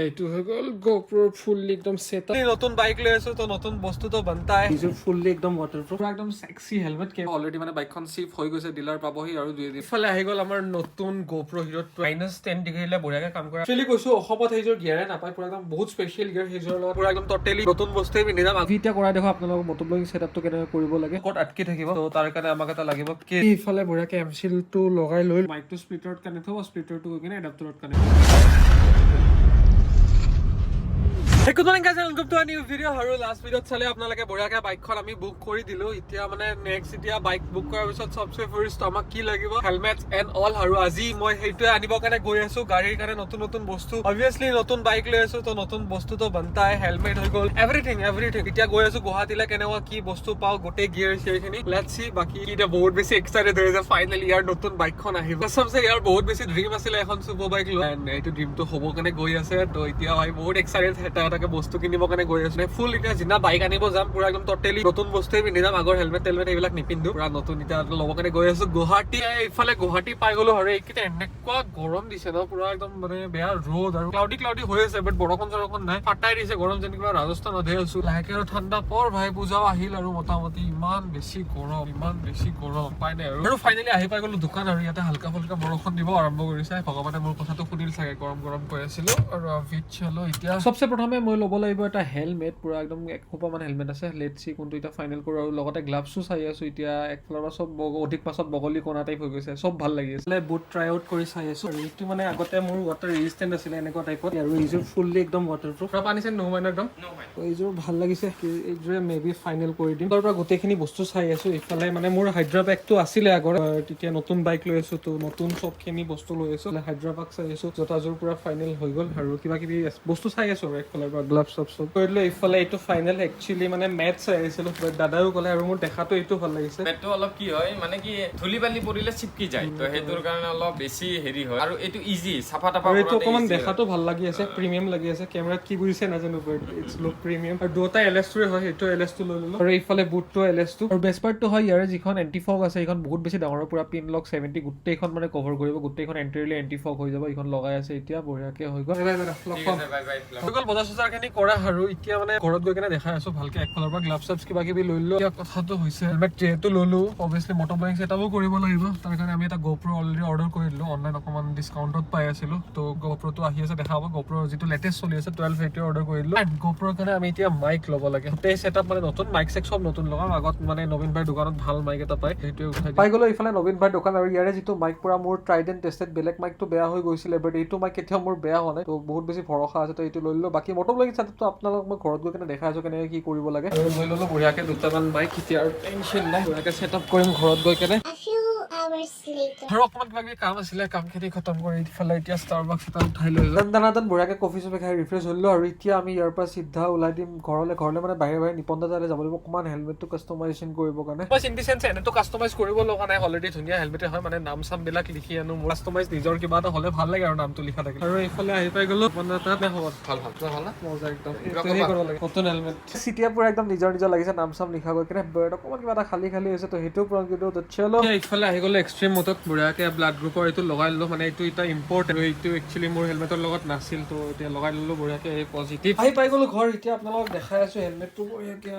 এইটো হৈ গ'ল GoPro ফুললি একদম সেট আপ নতুন বাইক লৈ আছো তো নতুন বস্তু তো বনতা है ইজ ফুললি একদম ওয়াটাৰপ্ৰুফ একদম সেক্সি হেলমেট কে অলৰেডি মানে বাইকখন শিপ হৈ গৈছে ডিলাৰ পাবহি আৰু 2 দিন ফালে আহি গ'ল আমাৰ নতুন GoPro Hero -10 ডিগ্ৰীলে বঢ়িয়াকে কাম কৰে একচুয়ালি কৈছো অসমত এইযোৰ গিয়াৰে নাপায় পুৰা একদম বহুত স্পেশাল গিয়াৰ সেইযোৰ লগত পুৰা একদম টটেলি নতুন বস্তুৱে পিন্ধি যাম আজি এতিয়া কৰাই দেখো আপোনালোকক মটোব্লগিং সেটআপটো কেনেকৈ কৰিব লাগে ক'ত আটকি থাকিব তো তাৰ কাৰণে আমাক এটা লাগিব কি ইফালে বঢ়িয়াকে এমচিল টো লগাই লৈ মাইকটো স্প্লিটাৰত কানেক্ট হ'ব স্প্লিটাৰটো গৈ কিনে এডাপ্টাৰত connect Good morning guys, welcome to a new video. Haru last video chale apnalake boriya bike khon ami book kori dilu itia mane next itia bike book korar bisot sobse first amak ki lagibo helmets and all haru aji moi heitue anibo kane goi asu garir kane notun bostu obviously notun bike loi asu to notun bostu to banta hai helmet hoi gol everything itia goi asu Guwahati la kenewa ki bostu pao gote gear sei khini let's see baki ita bahut beshi excited hoye je finally yar notun bike khon ahibo sabse yar bahut beshi dream asile ekhon SuperBike lo and etu dream to hobo kane goi ase to itia bhai bahut excited heta বস্তু কিনিব কাৰণে গৈ আছো ফুল এতিয়া জিনা bike আনিব যাম পুৰা একদম টটেলি নতুন বস্তুৱে পিন্ধি যাম আগৰ হেলমেট তেলমেট এইবিলাক নিপিন্ধো পুৰা নতুন এতিয়া ল'ব কাৰণে গৈ আছো গুৱাহাটী ইফালে গুৱাহাটী পাই গলো আৰু এইকেইটা এনেকুৱা গৰম দিছে ন পুৰা একদম মানে বেয়া ৰ'দ আৰু ক্লাউডি হৈ আছে বাট বৰষুণ চৰষুণ নাই ফাটাই দিছে গৰম যেন কিবা ৰাজস্থানত হৈ আছো লাহেকে আৰু ঠাণ্ডা পৰ ভাই পূজাও আহিল আৰু মোটামুটি ইমান বেছি গৰম পাই নাই আৰু ফাইনেলি আহি পাই গলো দোকান আৰু ইয়াতে হালকা ফুলকা বৰষুণ দিব আৰম্ভ কৰিছে ভগৱানে মোৰ কথাটো শুনিল চাগে গৰম কৈ আছিলো আৰু ভিড চলো এতিয়া সবচে প্ৰথমে মই ল'ব লাগিব এটা হেলমেট পুৰা একদম একখোপা মান হেলমেট আছে লেটস সি কোনটো এটা ফাইনেল কৰো আৰু লগতে গ্লাভছো চাই আছো এতিয়া একফালৰ পৰা সব অধিক পাছত বগলী কোনা টাইপ হৈ গৈছে সব ভাল লাগি আছে বুট ট্ৰাই আউট কৰি চাই আছো আৰু এইটো মানে আগতে মোৰ ৱাটাৰ ৰেজিস্ট্যান্ট আছিল এনেকুৱা টাইপত আৰু এইযোৰ ফুললি একদম ৱাটাৰপ্ৰুফ পুৰা পানী চেন নহয় একদম এইযোৰ ভাল লাগিছে এইযোৰে মেবি ফাইনেল কৰি দিম তাৰ পৰা গোটেইখিনি বস্তু চাই আছো ইফালে মানে মোৰ হাইড্ৰাবেকটো আছিলে আগৰ তেতিয়া নতুন বাইক লৈ আছো তো নতুন সবখিনি বস্তু লৈ আছো হাইড্ৰাবেক চাই আছো জোতাযোৰ পুৰা ফাইনেল হৈ গ'ল আৰু কিবা কিবি বস্তু চাই আছো আৰু একফালৰ পৰা গ্লাভছ সব কৰিলো ইফালে এইটো ফাইনেল একচুয়ালি মানে মেথ চাই আহিছিলো দাদাও ক'লে আৰু মোৰ দেখাটো এইটো ভাল লাগিছে মেথটো অলপ কি হয় মানে কি ধুলি বালি পৰিলে চিপকি যায় তো হেতুৰ কাৰণে অলপ বেছি হেৰি হয় আৰু এইটো ইজি সাফা টাপা আৰু এইটো অকমান দেখাটো ভাল লাগি আছে প্ৰিমিয়াম লাগি আছে কেমেৰাত কি বুজিছে নাজানো বাট ইটস লুক প্ৰিমিয়াম আৰু দুটা LS2 হয় এইটো LS2 লৈ ললো আৰু ইফালে বুটটো LS2 আৰু বেষ্ট পাৰ্টটো হয় ইয়াৰে যিখন এন্টি ফগ আছে এইখন বহুত বেছি ডাঙৰ পুৰা পিন লক 70 গোটেইখন মানে কভাৰ কৰিব গোটেইখন এন্টাৰলি এন্টি ফগ হৈ যাব এইখন লগাই আছে এতিয়া বঢ়িয়াকে হৈ গ'ল বজাৰ চজাৰখিনি কৰা আৰু এতিয়া মানে ঘৰত গৈ কিনে দেখাই আছো ভালকে একফালৰ পৰা গ্লাভছ চাভছ কিবা কিবি লৈ ললো কথাটো হৈছে হেলমেট যেহেতু ললো অবভিয়াছলি মটোব্লগিং সেটআপো কৰিব লাগিব তাৰ কাৰণে আমি এটা GoPro অলৰেডি অৰ্ডাৰ কৰি দিলো অনলাইন অকমান ডিসকাউন্টত পাই আছিলো তো GoProটো আহি আছে দেখাব GoPro যিটো লেটেষ্ট চলি আছে 12 এইটো অৰ্ডাৰ কৰি দিলো এণ্ড GoProৰ কাৰণে আমি এতিয়া মাইক ল'ব লাগে গোটেই সেটআপ মানে নতুন মাইক সেক সব নতুন লগাম আগত মানে নবীন ভাইৰ দোকানত ভাল মাইক এটা পায় সেইটোৱে উঠাই পাই গলো ইফালে নবীন ভাইৰ দোকান আৰু ইয়াৰে যিটো মাইক পুৰা মোৰ ট্ৰাইড এণ্ড টেষ্টেড বেলেগ মাইকটো বেয়া হৈ গৈছিলে বাট এইটো মাইক কেতিয়াও মোৰ বেয়া হোৱা নাই তো বহুত বেছি ভৰসা আছে তো এইটো লৈ ললো বাকি মটোব্লগিং সেটআপটো আপোনালোকক মই ঘৰত গৈ কিনে দেখাই আছো কেনেকৈ কি কৰিব লাগে আৰু লৈ ললো বঢ়িয়াকে দুটামান মাইক এতিয়া আৰু টেনশ্যন নাই বঢ়িয়াকে সেটআপ কৰিম ঘৰত গৈ কিনে আৰু অকমান কিবা কিবি কাম আছিলে কামখিনি খতম কৰি ইফালে এতিয়া ষ্টাৰবাক্স এটা উঠাই লৈ দানাদান বঢ়িয়াকে কফি চফি খাই ৰিফ্ৰেছ হলো আৰু এতিয়া আমি ইয়াৰ পৰা চিধা ওলাই দিম ঘৰলে মানে বাহিৰে নিপন্দা তালে যাব লাগিব অকমান হেলমেটটো কাষ্টমাইজেশ্যন কৰিব কাৰণে মই ইন দি সেন্স এনেটো কাষ্টমাইজ কৰিব লগা নাই অলৰেডি ধুনীয়া হেলমেটে হয় মানে নাম চাম বিলাক লিখি আনো মোৰ কাষ্টমাইজ নিজৰ কিবা এটা হলে ভাল লাগে আৰু নামটো লিখা থাকে আৰু এইফালে আহি পাই গলো তাতে হ'ব ভাল না মজা একদম এইটোহে কৰিব লাগে নতুন হেলমেট চিটিয়া পুৰা একদম নিজৰ লাগিছে নাম চাম লিখা গৈ কিনে বেড অকমান কিবা এটা খালি হৈছে তো সেইটো পূৰণ কৰি দিওঁ তো চলো ইফালে আহি গ'লো এক্সট্ৰিম মটত বঢ়িয়াকে ব্লাড গ্ৰুপৰ এইটো লগাই ললো মানে এইটো এটা ইম্পৰ্টেণ্ট এইটো একচুৱেলি মোৰ হেলমেটৰ লগত নাছিল তো এতিয়া লগাই ললো বঢ়িয়াকে পজিটিভ আহি পাই গ'লো ঘৰ এতিয়া আপোনালোকক দেখাই আছো হেলমেটটো বঢ়িয়াকে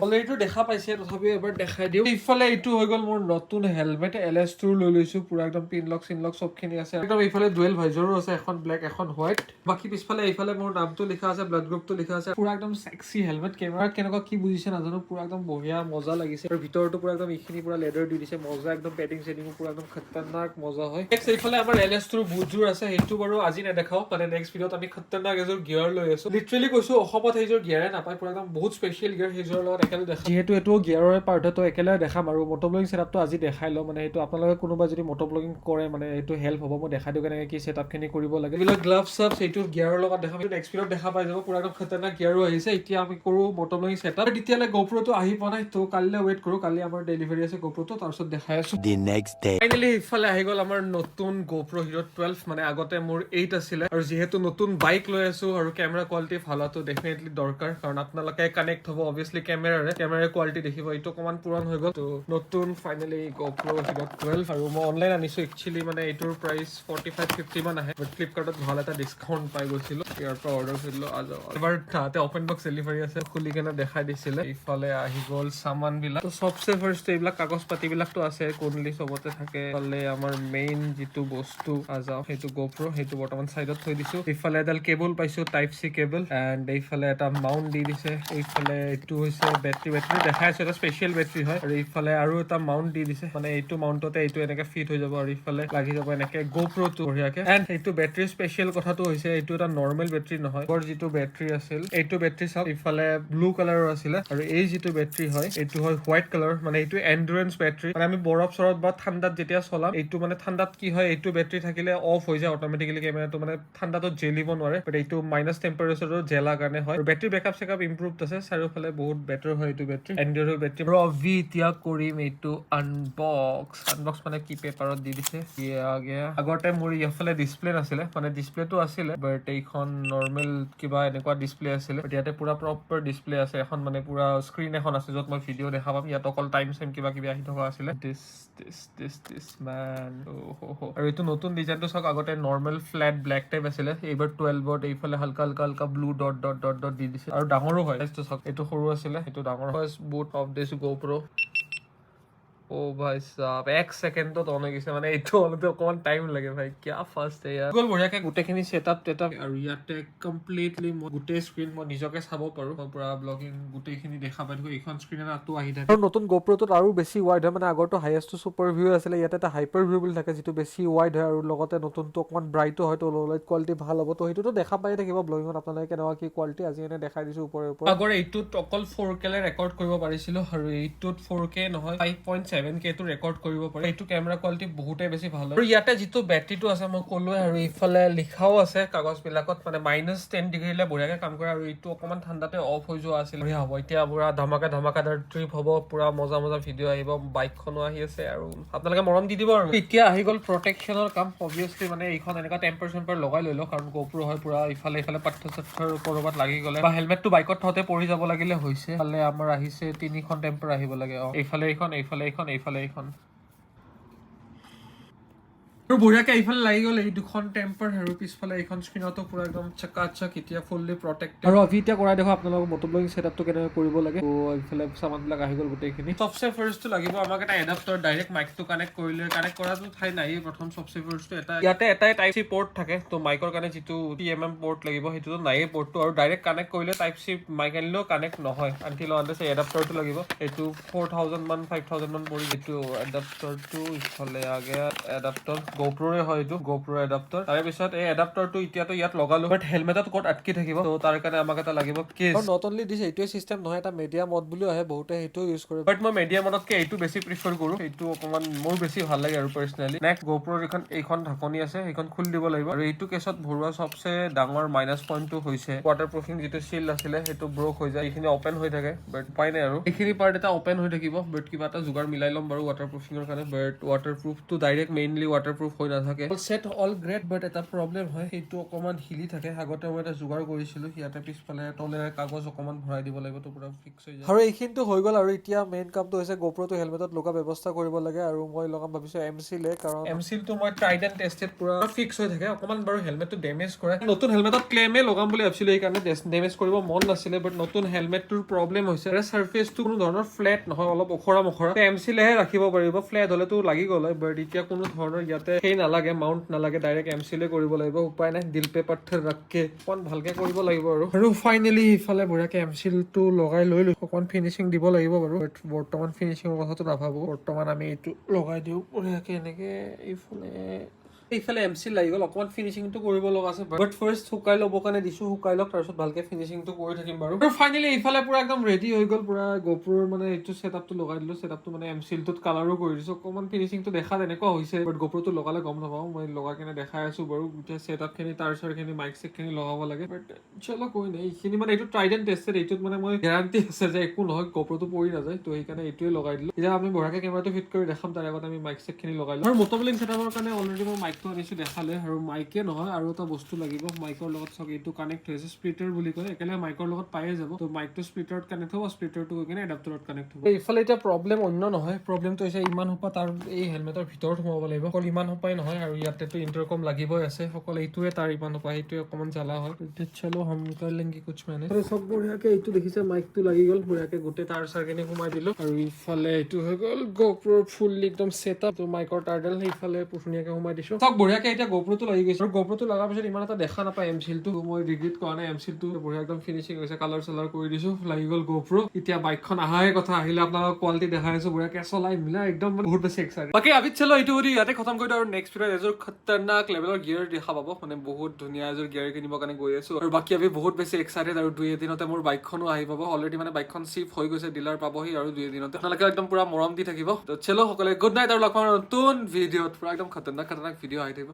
অলৰেডি দেখা পাইছে তথাপিও এবাৰ দেখাই দিওঁ ইফালে এইটো হৈ গ'ল মোৰ নতুন হেলমেট LS2 লৈ লৈছো পুৰা একদম পিন লক সবখিনি আছে একদম ইফালে ডুৱেল ভাইজৰো আছে এখন ব্লেক এখন হোৱাইট বাকি পিছফালে এইফালে মোৰ নামটো লিখা আছে ব্লাড গ্ৰুপটো লিখা আছে পুৰা একদম সেক্সি হেলমেট কেমেৰাত কেনেকুৱা কি বুজিছে নাজানো পুৰা একদম বঢ়িয়া মজা লাগিছে আৰু ভিতৰটো পুৰা একদম এইখিনি পুৰা লেডাৰ দি দিছে মজা একদম পেডিং সেডিং পুৰা একদম খতৰনাক মজা হয় নেক্সট এইফালে আমাৰ LS2 বুটযোৰ আছে সেইটো বাৰু আজি নেদেখাও মানে নেক্সট ভিডিঅ'ত আমি খতৰনাক এযোৰ গিয়াৰ লৈ আছো লিটাৰেলি কৈছো অসমত এইযোৰ গিয়াৰে নাপায় পুৰা একদম বহুত স্পেচিয়েল গিয়াৰ সেইযোৰৰ লগত একেলগে দেখা যিহেতু এইটো গিয়াৰৰ পাৰ্ট হয় তো একেলগে দেখাম আৰু মটোব্লগিং সেটআপটো আজি দেখাই লওঁ মানে এইটো আপোনালোকে কোনোবা যদি মটোব্লগিং কৰে মানে এইটো হেল্প হ'ব মই দেখাই দিওঁ কেনেকৈ কি সেটআপখিনি কৰিব লাগে এইবিলাক গ্লাভছ চাভছ এইটো গিয়াৰৰ লগত দেখাম এইটো নেক্সট ভিডিঅ'ত দেখা পাই যাব পুৰা একদম খতৰনাক গিয়াৰো আহিছে এতিয়া আমি কৰো মটোব্লগিং সেটআপ তেতিয়ালে GoProটো আহি পোৱা নাই তো কালিলৈ ৱেইট কৰো কালি আমাৰ ডেলিভাৰী আছে GoProটো তাৰপিছত দেখাই আছো the next day. ফাইনেলি ইফালে আহি গ'ল আমাৰ নতুন GoPro Hero 12 মানে আগতে মোৰ 8 আছিলে আৰু যিহেতু নতুন বাইক লৈ আছো আৰু কেমেৰা কোৱালিটি ভাল হোৱাটো ডেফিনেটলি দৰকাৰ কাৰণ আপোনালোকে কানেক্ট হ'ব অবভিয়াছলি কেমেৰাৰ কোৱালিটি দেখিব এইটো অকমান পুৰণ হৈ গ'ল তো নতুন ফাইনেলি GoPro Hero 12 আৰু মই অনলাইন আনিছো একচুৱেলি মানে এইটোৰ প্ৰাইচ 45-50 মান আহে বাট ফ্লিপকাৰ্টত ভাল এটা ডিছকাউণ্ট পাই গৈছিলো ইয়াৰ পৰা অৰ্ডাৰ কৰিলো এবাৰ তাতে অপেন বক্স ডেলিভাৰী আছে খুলি কেনে দেখাই দিছিলে ইফালে আহি গ'ল সামান বিলাক তো সবচে ফাৰ্ষ্ট এইবিলাক কাগজ পাতি বিলাকতো আছে কোনলি চবতে থাকে ইফালে আমাৰ মেইন যিটো বস্তু আজাও সেইটো GoPro সেইটো বৰ্তমান সাইডত থৈ দিছো ইফালে এডাল কেবল পাইছো টাইপ সি কেবল এণ্ড এইফালে এটা মাউন্ট দি দিছে এইফালে এইটো হৈছে বেটাৰী দেখাই আছে এটা স্পেচিয়েল বেটাৰী হয় আৰু এইফালে আৰু এটা মাউন্ট দি দিছে মানে এইটো মাউন্টতে এইটো এনেকে ফিট হৈ যাব আৰু ইফালে লাগি যাব এনেকে GoPro টো বঢ়িয়াকে এণ্ড এইটো বেটাৰী স্পেচিয়েল কথাটো হৈছে এইটো এটা নৰ্মেল বেটাৰী নহয় আগৰ যিটো বেটাৰী আছিল এইটো বেটাৰী চাওক ইফালে ব্লু কালাৰৰ আছিলে আৰু এই যিটো বেটাৰী হয় এইটো হয় হোৱাইট কালাৰ মানে এইটো এণ্ডুৰেঞ্চ বেটাৰী মানে আমি বৰফ চৰফ বা ঠাণ্ডাত যেতিয়া চলাম এইটো মানে ঠাণ্ডাত কি হয় এইটো বেটাৰী থাকিলে অফ হৈ যায় অট'মেটিকেলি কেমেৰাটো মানে ঠাণ্ডাটো জেলিব নোৱাৰে বাট এইটো মাইনাছ টেম্পাৰেচাৰৰ জেলা কাৰণে হয় বেটাৰী বেকআপ চেকআপ ইম্প্ৰুভ আছে চাৰিওফালে বহুত বেটাৰ হয় এইটো বেটাৰী এণ্ডুৰেঞ্চ বেটাৰী ৰভি এতিয়া কৰিম এইটো আনবক্স মানে কি পেপাৰত দি দিছে আগতে মোৰ ইয়াৰফালে ডিছপ্লে নাছিলে মানে ডিছপ্লেটো আছিলে বাট এইখন নৰ্মেল কিবা এনেকুৱা ডিছপ্লে আছিলে বাট ইয়াতে পুৰা প্ৰপাৰ ডিছপ্লে আছে এখন মানে পুৰা স্ক্ৰীন এখন আছে য'ত মই ভিডিঅ' দেখা পাম ইয়াত অকল টাইম চাইম কিবা কিবি আহি থকা আছিলে দিছ ম্যান আৰু এইটো নতুন ডিজাইনটো চাওক আগতে নৰ্মেল ফ্লেট ব্লেক টাইপ আছিলে এইবাৰ 12ত এইফালে হালকা ব্লু ডট দি দিছে আৰু ডাঙৰো হয় এইটো চাওক এইটো সৰু আছিলে এইটো ডাঙৰ first boot of this GoPro ও ভাই সাহেব 1 সেকেন্ডত অন হৈ গৈছে মানে এইটো অলপ অকমান টাইম লাগে ভাই কি ফাষ্ট ইয়াৰ গল বঢ়িয়াকে গোটেইখিনি সেটআপ আৰু ইয়াতে কমপ্লিটলি মই গোটেই স্ক্ৰীন মই নিজকে চাব পাৰো মই পুৰা ব্লগিং গোটেইখিনি দেখা পাই থাকো এইখন স্ক্ৰীনত আটো আহি থাকে আৰু নতুন GoProটোত আৰু বেছি ৱাইড হয় মানে আগৰটো হাইয়েষ্ট ছুপাৰ ভিউ আছিলে ইয়াতে এটা হাইপাৰ ভিউ বুলি থাকে যিটো বেছি ৱাইড হয় আৰু লগতে নতুনটো অকমান ব্ৰাইটো হয় তো লাইট কোৱালিটি ভাল হ'ব তো সেইটোতো দেখা পাই থাকিব ব্লগিঙত আপোনালোকে কেনেকুৱা কি কোৱালিটি আজি এনে দেখাই দিছো ওপৰে আগৰ এইটোত অকল 4K লে ৰেকৰ্ড কৰিব পাৰিছিলো আৰু এইটোত 4K নহয় 5.7K টো ৰেকৰ্ড কৰিব পাৰে এইটো কেমেৰা কোৱালিটি বহুতে বেছি ভাল আৰু ইয়াতে যিটো বেটাৰীটো আছে মই ক'লোৱে আৰু ইফালে লিখাও আছে কাগজ বিলাকত মানে -10 ডিগ্ৰীলে বঢ়িয়াকে কাম কৰে আৰু এইটো অকমান ঠাণ্ডাতে অফ হৈ যোৱা আছিল বঢ়িয়া হ'ব এতিয়া পুৰা ধমাকাদাৰ ট্ৰিপ হ'ব পুৰা মজা ভিডিঅ' আহিব বাইকখনো আহি আছে আৰু আপোনালোকে মৰম দি দিব আৰু এতিয়া আহি গ'ল প্ৰটেকশ্যনৰ কাম অবভিয়াছলি মানে এইখন এনেকুৱা টেম্পাৰ লগাই লৈ লওঁ কাৰণ GoPro হয় পুৰা ইফালে পাথৰ কৰবাত লাগি গ'লে বা হেলমেটটো বাইকত থওঁতে পৰি যাব লাগিলে হৈছে ফালে আমাৰ আহিছে 3খন টেম্পাৰ আহিব লাগে এইফালে এইখন আৰু বঢ়িয়াকে এইফালে লাগি গ'ল এই দুখন টেম্পাৰ আৰু পিছফালে এইখন স্ক্ৰীনতো পুৰা একদম চাকাচাক এতিয়া ফুললি প্ৰটেক্টেড আৰু এতিয়া কৰাই দেখো আপোনালোকক মটোব্লগিং সেটআপটো কেনেকৈ কৰিব লাগে তো এইফালে সামানবিলাক আহি গ'ল গোটেইখিনি সবচে ফাৰ্ষ্টটো লাগিব আমাক এটা এডাপ্টাৰ ডাইৰেক্ট মাইকটো কানেক্ট কৰাটো ঠাই নাইয়ে প্ৰথম সবচে ফাৰ্ষ্টটো ইয়াতে এটাই টাইপ চি পৰ্ট থাকে তো মাইকৰ কাৰণে যিটো TMM পৰ্ট লাগিব সেইটোতো নাইয়ে পৰ্টটো আৰু ডাইৰেক্ট কানেক্ট কৰিলে টাইপ চি মাইক আনিলেও কানেক্ট নহয় আনটিল আনলেছ এডাপ্টাৰটো লাগিব এইটো 4000 মান 5000 মান পৰি যিটো এডাপ্টাৰটো ইফালে এডাপ্টাৰ GoProৰে হয় এইটো GoPro এডাপ্টাৰ তাৰ পিছত এই এডাপ্টাৰটো এতিয়াতো ইয়াত লগালো বাট হেলমেটত ক'ত আটকি থাকিব তো তাৰ কাৰণে আমাক এটা লাগিব কেছ আৰু নট অনলি দিছ এইটোৱে সিস্টেম নহয় এটা মিডিয়া মড বুলিও আহে বহুতে সেইটো ইউজ কৰে বাট মই মিডিয়া মডতকে এইটো বেছি প্ৰিফাৰ কৰো এইটো অকমান মোৰ বেছি ভাল লাগে আৰু পাৰ্সোনালি নেক্সট GoProৰ এইখন ঢাকনি আছে সেইখন খুলি দিব লাগিব আৰু এইটো কেছত ভৰোৱা সবচে ডাঙৰ মাইনাছ পইণ্টটো হৈছে ৱাটাৰপ্ৰুফিং যিটো শিল্ড আছিলে সেইটো ব্ৰক হৈ যায় এইখিনি অপেন হৈ থাকে বাট উপায় নাই আৰু এইখিনি পাৰ্ট এটা অপেন হৈ থাকিব বাট কিবা এটা যোগাৰ মিলাই ল'ম বাৰু ৱাটাৰপ্ৰুফিঙৰ কাৰণে বাট ৱাটাৰপ্ৰুফটো ডাইৰেক্ট মেইনলি ৱাটাৰপ্ৰুফ হৈ নাথাকে সেট অল গ্ৰেট বাট এটা প্ৰব্লেম হয় সেইটো অকমান হিলি থাকে আগতে মই এটা যোগাৰ কৰিছিলো ইয়াতে পিছফালে তলে কাগজ অকমান ভৰাই দিব লাগিব তো পুৰা ফিক্স হৈ যায় আৰু এইখিনিতো হৈ গ'ল আৰু এতিয়া মেইন কামটো হৈছে GoProটো হেলমেটত লগা ব্যৱস্থা কৰিব লাগে আৰু মই লগাম ভাবিছো এমচিলে কাৰণ এমচিলটো মই ট্ৰাইড এণ্ড টেষ্টেড পুৰা ফিক্স হৈ থাকে অকমান বাৰু হেলমেটটো ডেমেজ কৰে নতুন হেলমেটত ক্লেমে লগাম বুলি ভাবিছিলো এইকাৰণে ডেমেজ কৰিব মন নাছিলে বাট নতুন হেলমেটটোৰ প্ৰব্লেম হৈছে চাৰফেচটো কোনো ধৰণৰ ফ্লেট নহয় অলপ ওখৰা মখৰা এমচিলেহে ৰাখিব পাৰিব ফ্লেট হলেতো লাগি গ'ল হয় বাট এতিয়া কোনো ধৰণৰ ইয়াতে সেই নালাগে মাউণ্ট নালাগে ডাইৰেক্ট এমচিলে কৰিব লাগিব উপায় নাই দিল পে পাথৰ ৰাখকে অকণ ভালকে কৰিব লাগিব আৰু ফাইনেলি ইফালে বঢ়িয়াকে এমচিলটো লগাই লৈ অকণ ফিনিচিং দিব লাগিব বাৰু বৰ্তমান ফিনিচিঙৰ কথাটো নাভাবো বৰ্তমান আমি এইটো লগাই দিওঁ বঢ়িয়াকে এনেকে এইফালে এইফালে এমচি লাগি গ'ল, অকণমান ফিনিচিংটো কৰিব লগা আছে, বাট ফাৰ্ষ্ট শুকাই ল'বৰ কাৰণে দিছো, শুকাই লওক তাৰপিছত ভালকে ফিনিচিংটো কৰি থাকিম বাৰু। আৰু ফাইনেলি এইফালে পুৰা একদম ৰেডি হৈ গ'ল, পুৰা GoProৰ মানে এইটো ছেটআপটো লগাই দিলো, ছেটআপটো মানে এমচিলটোত কালাৰো কৰি দিছো, অকণমান ফিনিচিংটো দেখা তেনেকুৱা হৈছে, বাট GoProটো লগালে গম নাপাওঁ, মই লগাই কিনে দেখাই আছো বাৰু। এতিয়া ছেটআপখিনি তাঁৰ-চাৰখিনি মাইক-চেকখিনি লগাব লাগে, বাট চলো কৈ নাই, এইখিনি মানে এইটো ট্ৰাইড এণ্ড টেষ্টেড, এইটোত মানে মই গেৰাণ্টি আছে যে একো নহয়, GoProটো পৰি নাযায়, তো সেইকাৰণে এইটোৱে লগাই দিলো। এতিয়া আমি বঢ়াকে কেমেৰাটো ফিট কৰি দেখাম, তাৰ আগত আমি মাইক-চেকখিনি লগাই লওঁ। আৰু মট'বলিং ছেটআপৰ কাৰণে অলৰেডি মই মাইকটো আনিছো দেখালে, আৰু মাইকে নহয় আৰু এটা বস্তু লাগিব মাইকৰ লগত, চাওক এইটো কানেক্ট হৈছে, স্প্লিটাৰ বুলি কয়, একেলগে মাইকৰ লগত পায়ে যাব, তো মাইকটো স্প্লিটাৰত কানেক্ট হ'ব, স্প্লিটাৰটো গৈ কিনে এডাপ্টাৰত কানেক্ট হ'ব। এইফালে এতিয়া প্ৰব্লেম অন্য নহয়, প্ৰব্লেমটো হৈছে ইমান সোপা তাৰ এই হেলমেটৰ ভিতৰত সোমাব লাগিব, অকল ইমান সোপাই নহয়, আৰু ইয়াতেতো ইণ্টাৰকম লাগিবই আছে, অকল এইটোৱে তাৰ ইমান সোপা, সেইটোৱে অকণমান জ্বালা হয়। চলো হম কৰ লেংগে কুছ মানে চব বঢ়িয়াকে এইটো দেখিছে, মাইকটো লাগি গ'ল, বঢ়িয়াকে গোটেই তাঁৰ-চাৰখিনি সোমাই দিলো, আৰু ইফালে এইটো হৈ গ'ল GoProৰ ফুল্লি একদম ছেটআপ, তো মাইকৰ তাঁৰডাল সেইফালে ধুনীয়াকে সোমাই দিছো, চব বঢ়িয়াকে। এতিয়া GoProটো লাগি গৈছে, আৰু GoProটো লগাৰ পিছত ইমান এটা দেখা নাপায় এমচিলটো, মই ৰিগ্ৰেট কৰা নাই, এমচিলটো বঢ়িয়া একদম ফিনিচিং হৈছে, কালাৰ-চালাৰ কৰি দিছো, লাগি গ'ল GoPro। এতিয়া বাইকখন আহাই কথা, আহিলে আপোনালোকক কোৱালিটি দেখাই আছো, বঢ়িয়াকে চলাই মিলাই একদম বহুত বেছি এক্সাইটেড। বাকী আবিত চলো এইটো ভিডিঅ ইয়াতে খতম কৰি দিওঁ, আৰু নেক্সট ভিডিঅ'ত এযোৰ খতৰনাক লেভেলৰ গিয়াৰ দেখা পাব, মানে বহুত ধুনীয়া এযোৰ গিয়াৰ কিনিবৰ কাৰণে গৈ আছো, আৰু বাকী আমি বহুত বেছি এক্সাইটেড, আৰু 2-এদিনতে মোৰ বাইকখনো আহি পাব, অলৰেডি মানে বাইকখন চিফ হৈ গৈছে, ডিলাৰ পাবহি, আৰু 2-এদিনতে আপোনালোকে একদম পুৰা মৰম দি থাকিব। তো চলো সকলোৱে গুড নাইট, আৰু লগ পাম নতুন ভিডিঅ'ত, পুৰা একদম খতৰনাক ভিডিঅ' আহি থাকিব।